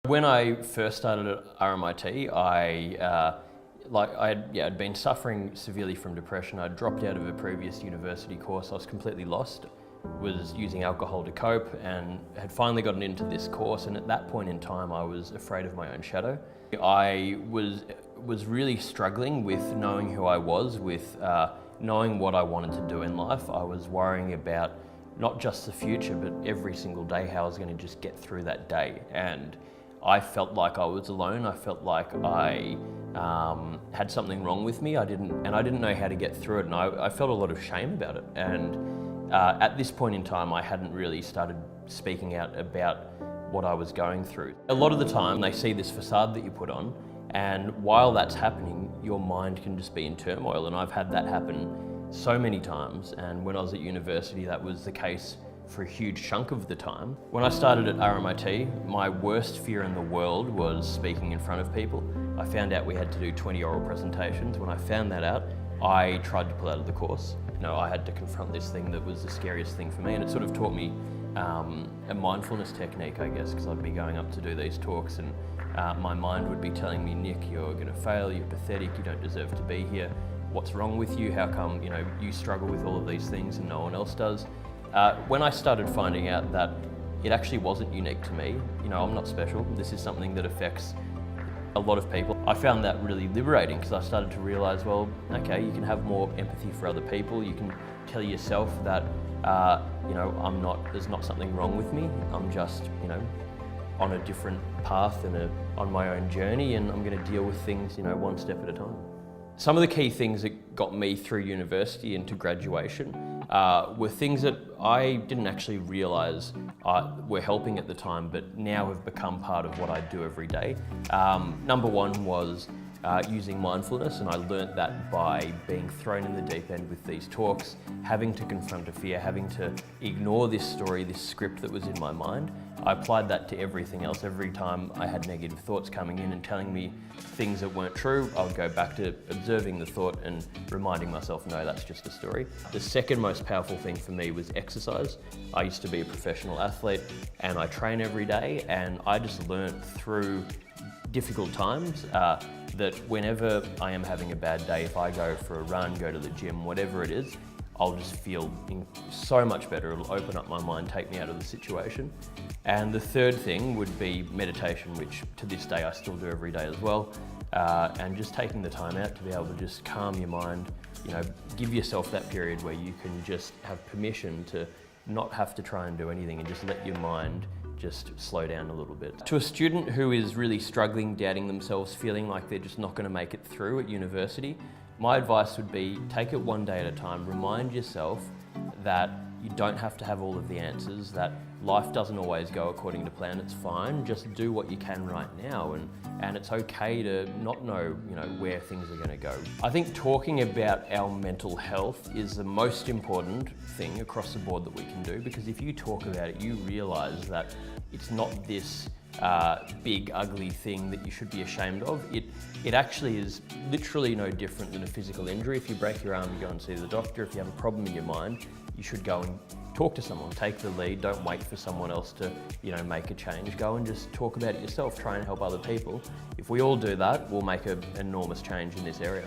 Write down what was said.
When I first started at RMIT, I'd been suffering severely from depression. I'd dropped out of a previous university course. I was completely lost, was using alcohol to cope, and had finally gotten into this course. And at that point in time, I was afraid of my own shadow. I was really struggling with knowing who I was, with knowing what I wanted to do in life. I was worrying about not just the future, but every single day, how I was going to just get through that day. And I felt like I was alone. I felt like I had something wrong with me. I didn't know how to get through it, and I felt a lot of shame about it. And at this point in time, I hadn't really started speaking out about what I was going through. A lot of the time, they see this facade that you put on, and while that's happening, your mind can just be in turmoil. And I've had that happen so many times. And when I was at university, that was the case for a huge chunk of the time. When I started at RMIT, my worst fear in the world was speaking in front of people. I found out we had to do 20 oral presentations. When I found that out, I tried to pull out of the course. I had to confront this thing that was the scariest thing for me, and it sort of taught me a mindfulness technique, I guess, because I'd be going up to do these talks and my mind would be telling me, Nick, you're going to fail, you're pathetic, you don't deserve to be here. What's wrong with you? How come you struggle with all of these things and no one else does? When I started finding out that it actually wasn't unique to me, I'm not special, this is something that affects a lot of people, I found that really liberating, because I started to realise, well, okay, you can have more empathy for other people, you can tell yourself that, there's not something wrong with me, I'm just, on a different path and on my own journey, and I'm going to deal with things, one step at a time. Some of the key things that got me through university into graduation were things that I didn't actually realise were helping at the time, but now have become part of what I do every day. Number one was using mindfulness, and I learnt that by being thrown in the deep end with these talks, having to confront a fear, having to ignore this story, this script that was in my mind. I applied that to everything else. Every time I had negative thoughts coming in and telling me things that weren't true, I would go back to observing the thought and reminding myself, no, that's just a story. The second most powerful thing for me was exercise. I used to be a professional athlete and I train every day, and I just learnt through difficult times that whenever I am having a bad day, if I go for a run, go to the gym, whatever it is, I'll just feel so much better. It'll open up my mind, take me out of the situation. And the third thing would be meditation, which to this day I still do every day as well. And just taking the time out to be able to just calm your mind, give yourself that period where you can just have permission to not have to try and do anything and just let your mind just slow down a little bit. To a student who is really struggling, doubting themselves, feeling like they're just not going to make it through at university, my advice would be take it one day at a time. Remind yourself that you don't have to have all of the answers, that life doesn't always go according to plan. It's fine, just do what you can right now, and it's okay to not know where things are going to go. I think talking about our mental health is the most important thing across the board that we can do, because if you talk about it, you realise that it's not this big ugly thing that you should be ashamed of. It actually is literally no different than a physical injury. If you break your arm, you go and see the doctor. If you have a problem in your mind, you should go and talk to someone, take the lead, don't wait for someone else to make a change. Go and just talk about it yourself, try and help other people. If we all do that, we'll make an enormous change in this area.